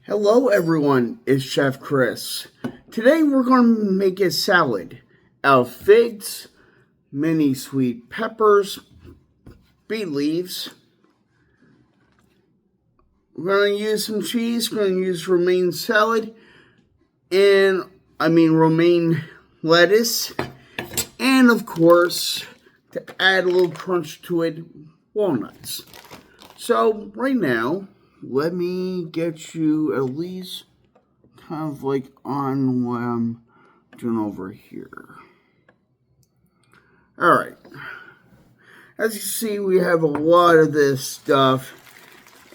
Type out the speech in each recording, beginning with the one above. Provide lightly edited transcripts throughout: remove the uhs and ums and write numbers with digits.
Hello everyone, it's Chef Chris. Today we're going to make a salad out of figs, mini sweet peppers, bay leaves. We're going to use some cheese, we're going to use romaine salad, romaine lettuce, and of course, to add a little crunch to it, walnuts. So right now, let me get you at least kind of like on what I'm doing over here. Alright. As you see, we have a lot of this stuff.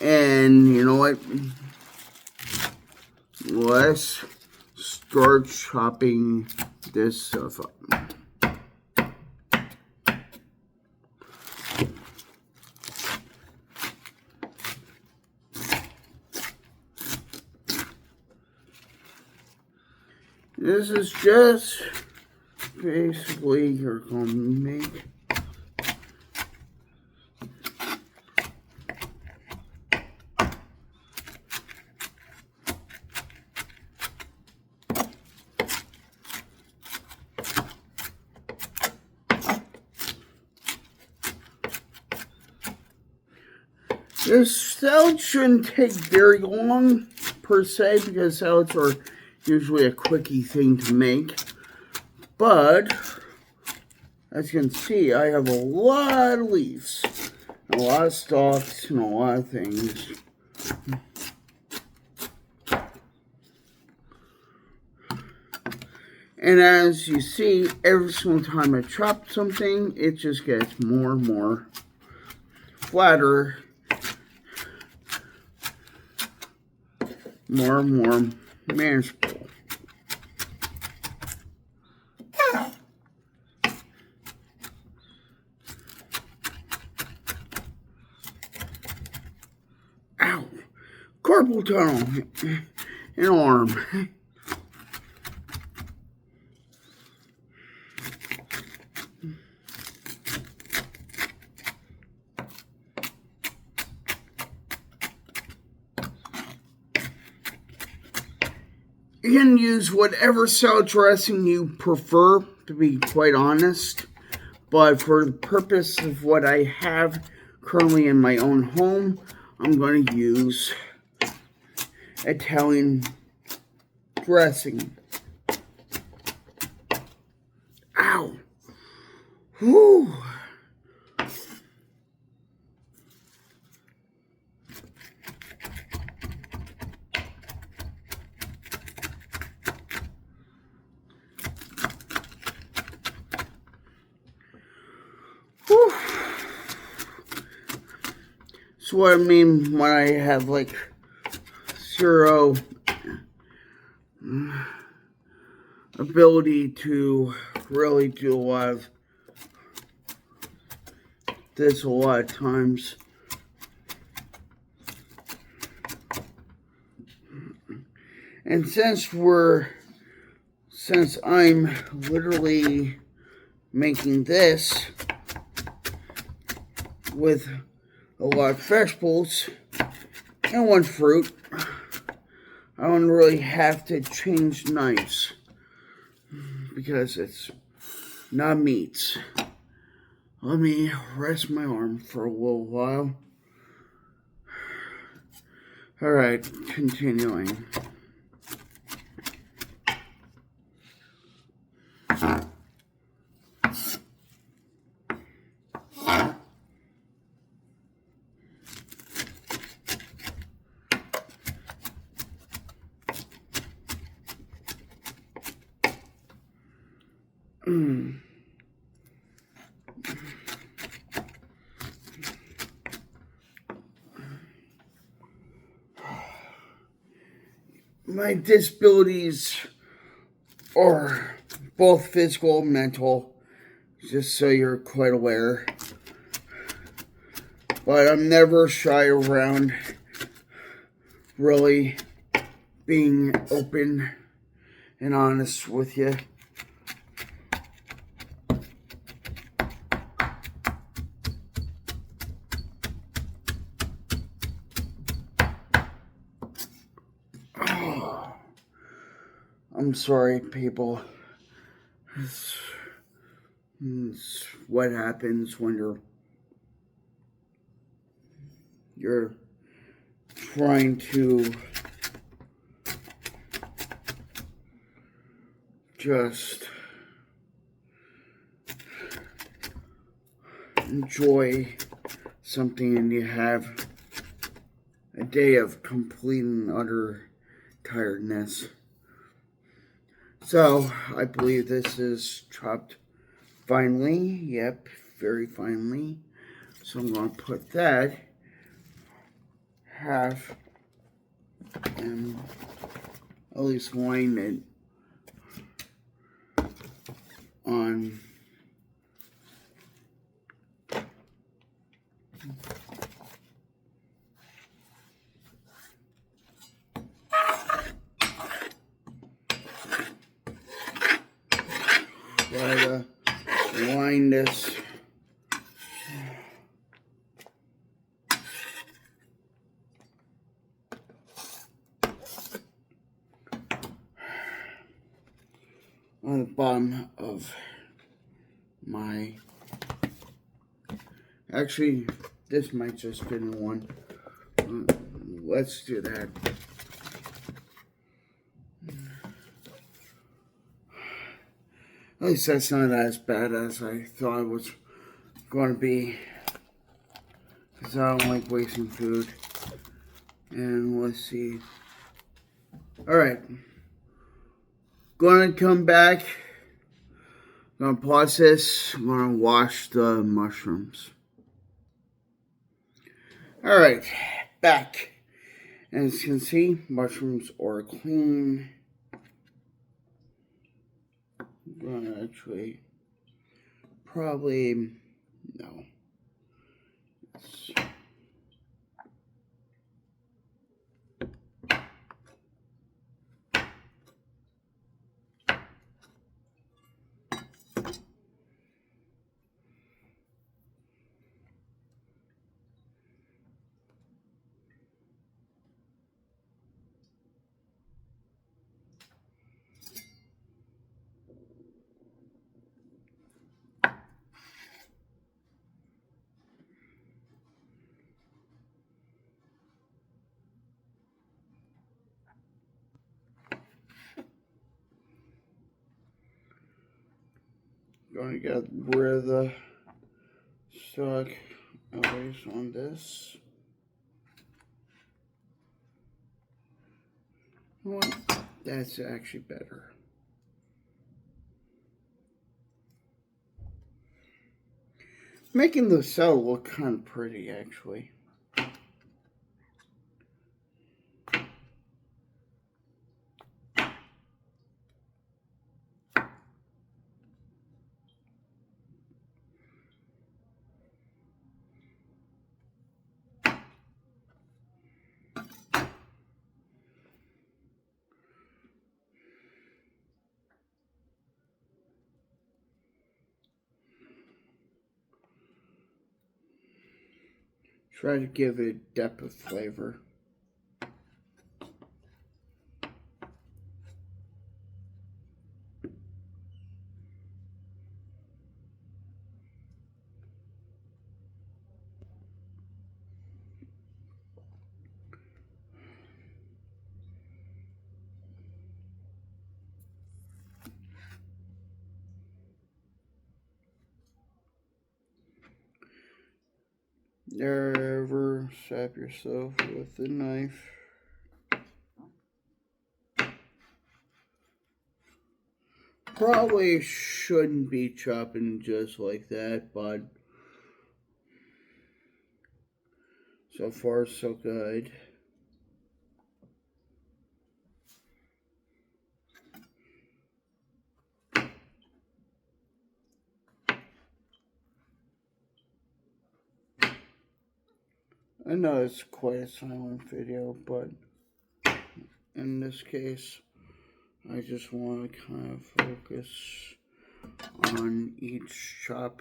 And you know what? Let's start chopping this stuff up. This is just basically you're going to make this salad shouldn't take very long per se because salads are usually a quickie thing to make, but as you can see, I have a lot of leaves, a lot of stalks, and a lot of things. And as you see, every single time I chop something, it just gets more and more flatter, more and more manageable. Ow! Carpal tunnel. An arm. You can use whatever salad dressing you prefer, to be quite honest. But for the purpose of what I have currently in my own home, I'm going to use Italian dressing. Ow! Whew! So what I mean when I have like zero ability to really do a lot of this a lot of times. And since I'm literally making this with a lot of vegetables and one fruit, I don't really have to change knives because it's not meats. Let me rest my arm for a little while. Alright, continuing. My disabilities are both physical and mental, just so you're quite aware. But I'm never shy around really being open and honest with you. I'm sorry, people. It's what happens when you're trying to just enjoy something and you have a day of complete and utter tiredness. So, I believe this is chopped finely. Yep, very finely. So I'm going to put that half and at least line it on line this on the bottom of my, actually this might just fit in one. Let's do that. At least that's not as bad as I thought it was going to be, because I don't like wasting food. And let's see. Alright. Gonna come back. Gonna pause this. I'm gonna wash the mushrooms. Alright. Back. And as you can see, mushrooms are clean. I'm gonna actually probably no. Gonna get rid of the stock always on this. Well, that's actually better. Making the cell look kind of pretty, actually. Try to give it depth of flavor. Never stab yourself with a knife. Probably shouldn't be chopping just like that, but so far so good. I know it's quite a silent video, but in this case, I just want to kind of focus on each chop.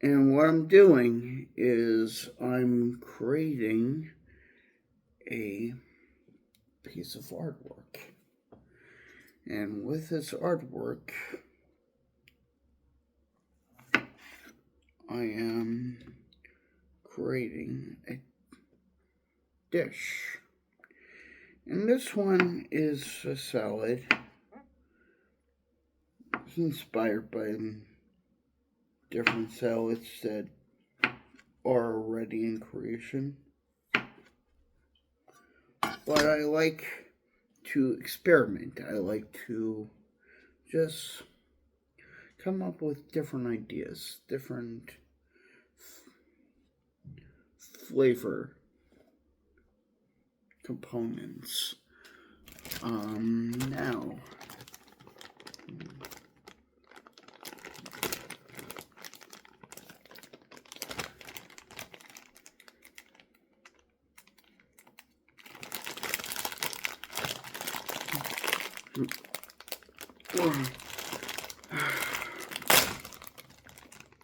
And what I'm doing is I'm creating a piece of artwork. And with this artwork, I am creating a dish. And this one is a salad. It's inspired by different salads that are already in creation. But I like to experiment. I like to just come up with different ideas, different flavor components. Now,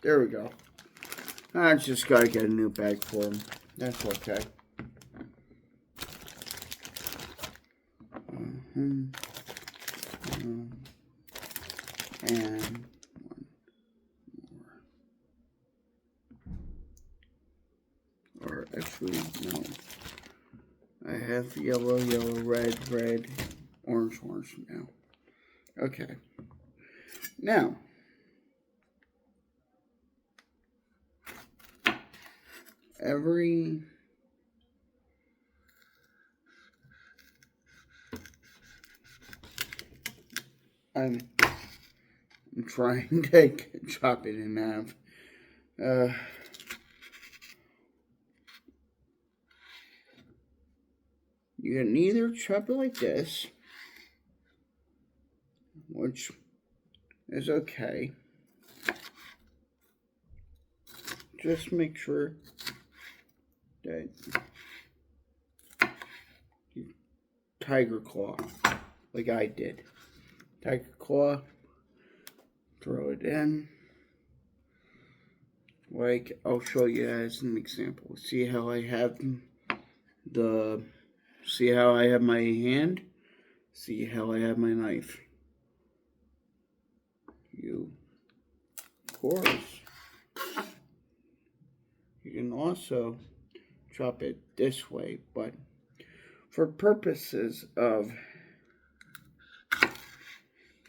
there we go. I just gotta get a new bag for him. That's okay. And one more. Or actually, no. I have yellow, yellow, red, red, orange, orange now. Okay. Now, I'm trying to chop it in half. You can either chop it like this, which is okay. Just make sure that you tiger claw, like I did. Tiger claw, throw it in. Like, I'll show you as an example. See how I have my hand? See how I have my knife? Of course, you can also chop it this way, but for purposes of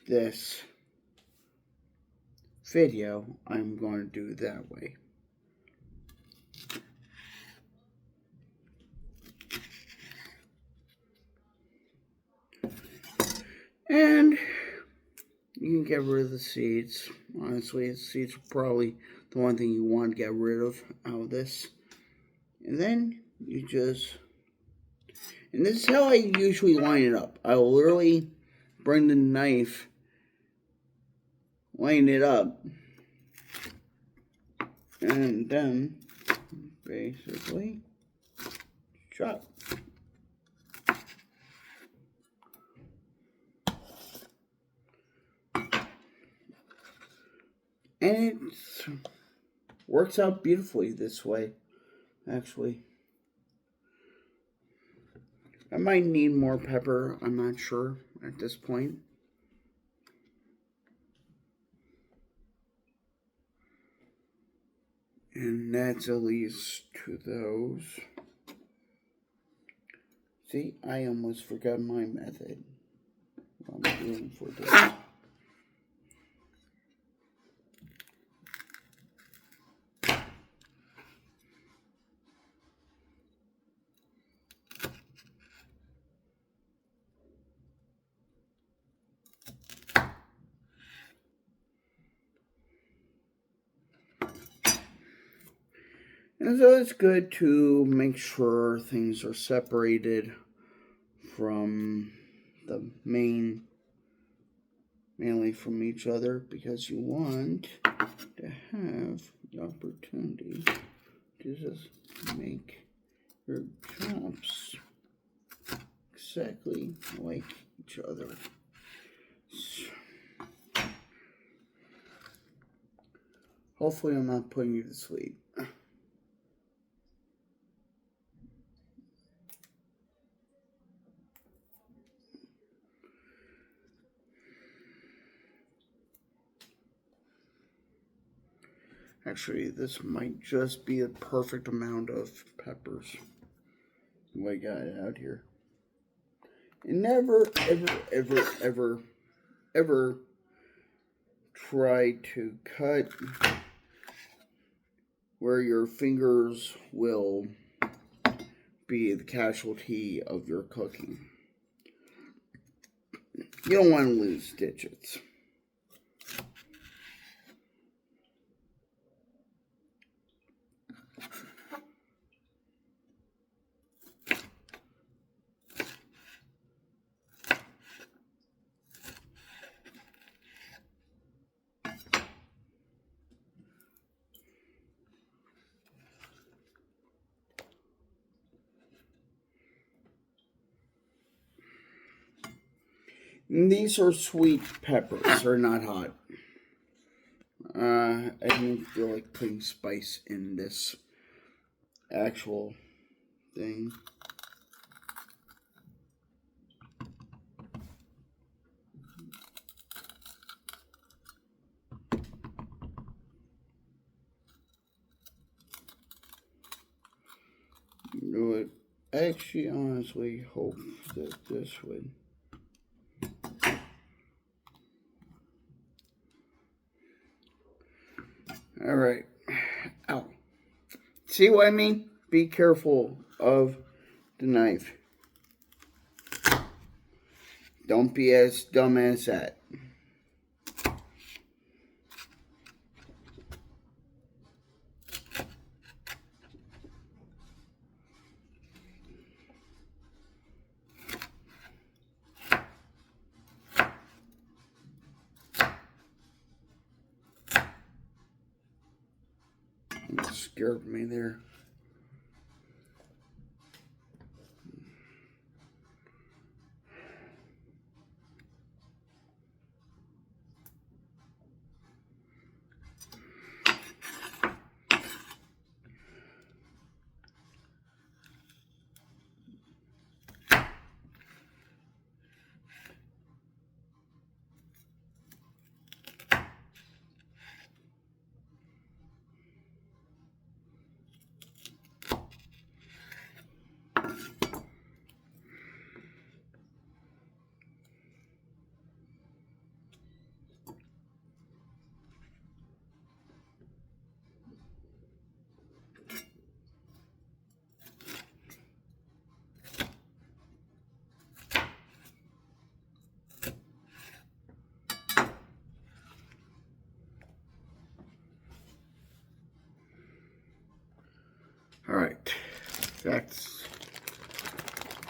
this video, I'm going to do it that way. And you can get rid of the seeds. Honestly, the seeds are probably the one thing you want to get rid of out of this. And then you just... And this is how I usually line it up. I will literally bring the knife, line it up, and then basically chop. And it works out beautifully this way, actually. I might need more pepper, I'm not sure at this point. And that's at least to those. See, I almost forgot my method. What I'm doing for this. And so it's good to make sure things are separated from the mainly from each other, because you want to have the opportunity to just make your chops exactly like each other. Hopefully I'm not putting you to sleep. Actually, this might just be a perfect amount of peppers. We got it out here. And never, ever try to cut where your fingers will be the casualty of your cooking. You don't want to lose digits. And these are sweet peppers. They're not hot. I don't feel like putting spice in this actual thing. You know what? I actually honestly hope that this would. Alright. Ow. See what I mean? Be careful of the knife. Don't be as dumb as that. It scared me there. Alright. That's.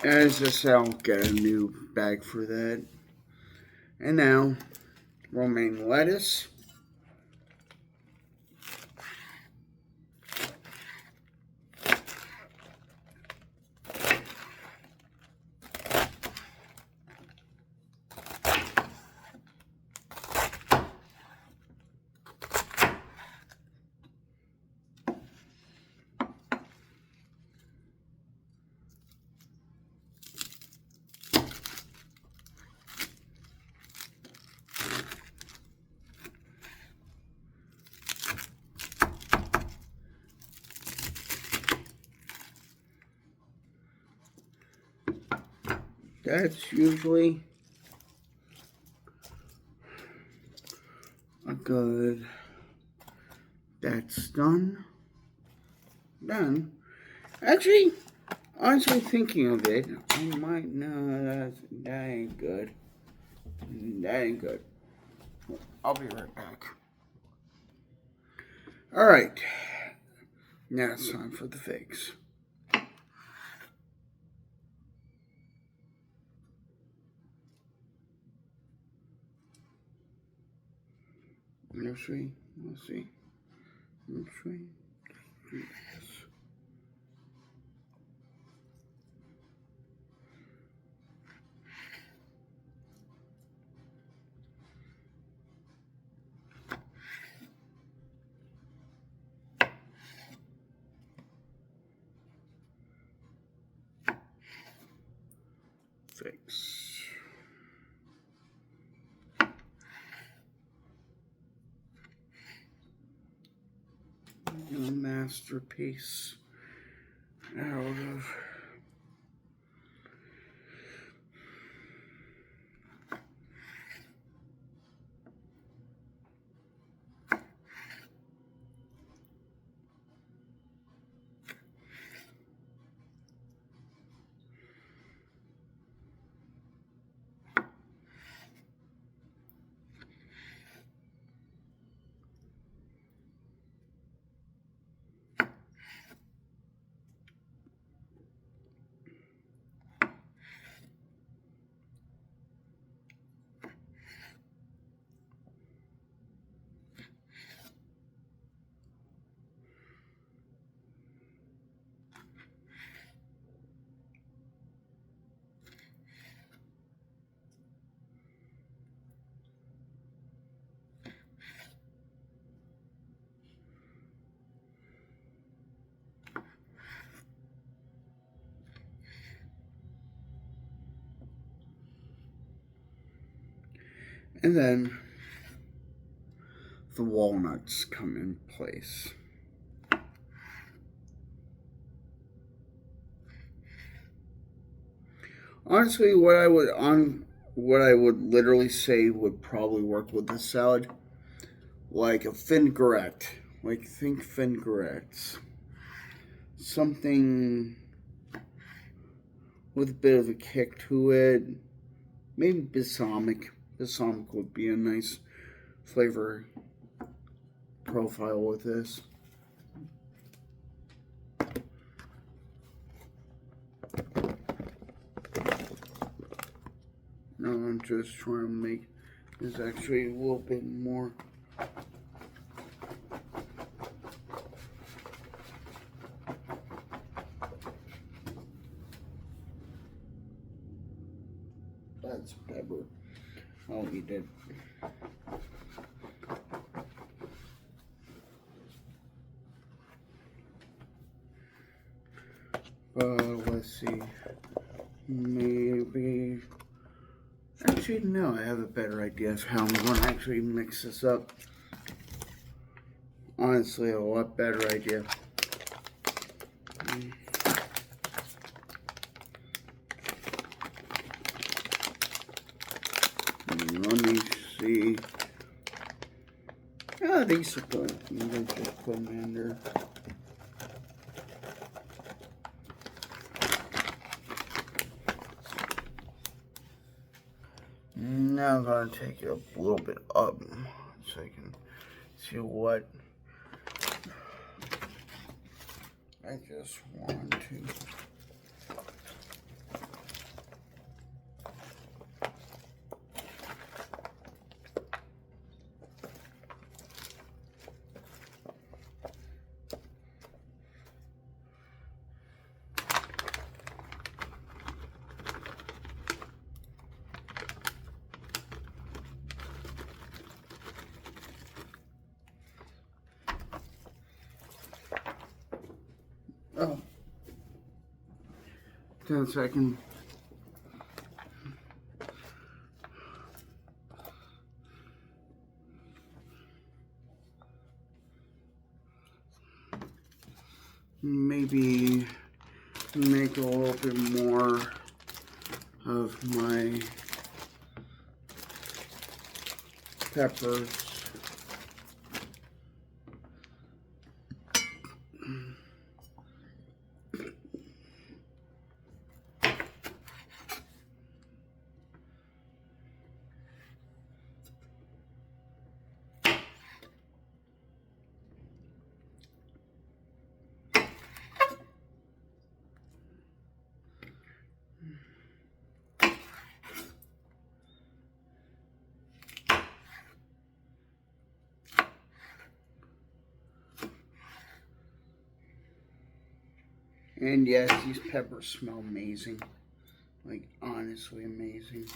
As just I'll get a new bag for that. And now, romaine lettuce. That's usually a good. That's done. Done. Actually, honestly thinking of it, I might. No, that ain't good. That ain't good. I'll be right back. Alright. Now it's time for the figs. Let's see. Let's see. Let's see. Yes. Figs. masterpiece out of. And then the walnuts come in place. Honestly, what I would literally say would probably work with this salad, like a vinaigrette. Like think vinaigrettes. Something with a bit of a kick to it. Maybe balsamic. Balsamic would be a nice flavor profile with this. Now I'm just trying to make this actually a little bit more. That's pepper. I'll eat it. Let's see. Maybe. Actually, no, I have a better idea of how I'm going to actually mix this up. Honestly, a lot better idea. Let me see. Ah, these are good. Maybe just put them in there. Now I'm going to take it a little bit up so I can see what I just want to. Oh, 10 seconds. Maybe make a little bit more of my peppers. And yes, these peppers smell amazing. Like, honestly amazing.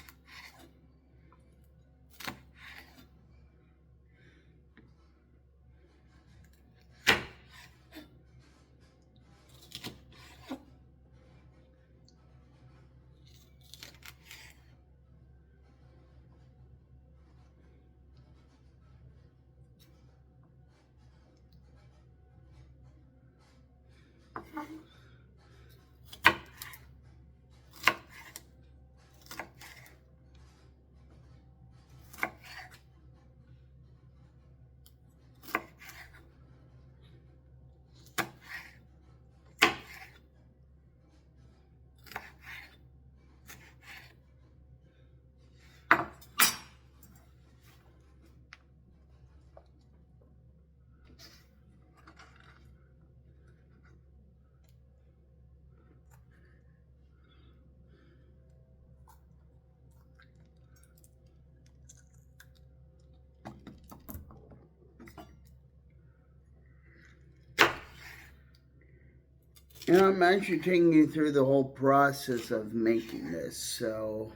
And I'm actually taking you through the whole process of making this, so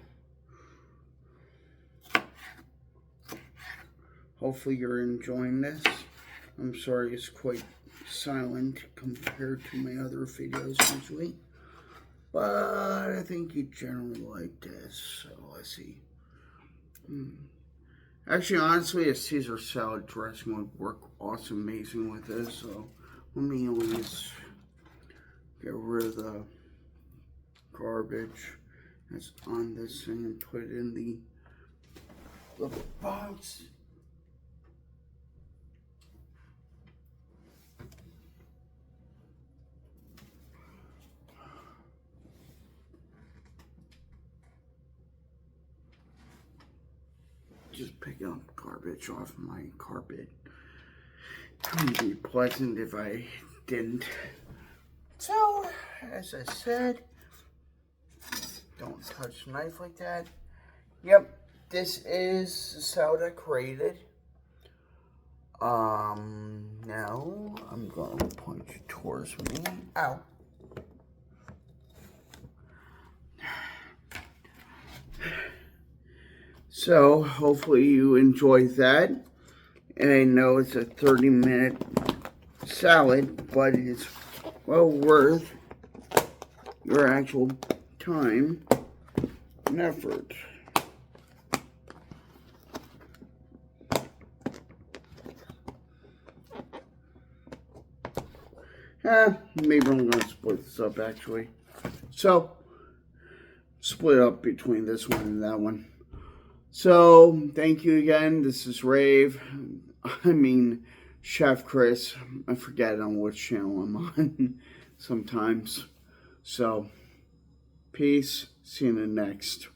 hopefully you're enjoying this. I'm sorry it's quite silent compared to my other videos usually, but I think you generally like this, so let's see. Actually, honestly, a Caesar salad dressing would work awesome, amazing with this, so let me at least get rid of the garbage that's on this thing and put it in the little box. Just picking up garbage off my carpet. It would be pleasant if I didn't. So, as I said, don't touch the knife like that. Yep, this is the salad I created. Now I'm gonna punch it towards me. Ow. So, hopefully you enjoyed that. And I know it's a 30-minute salad, but it's well worth your actual time and effort. Maybe I'm going to split this up actually. So, split up between this one and that one. So, thank you again. This is Chef Chris. I forget on which channel I'm on sometimes. So, peace. See you in the next.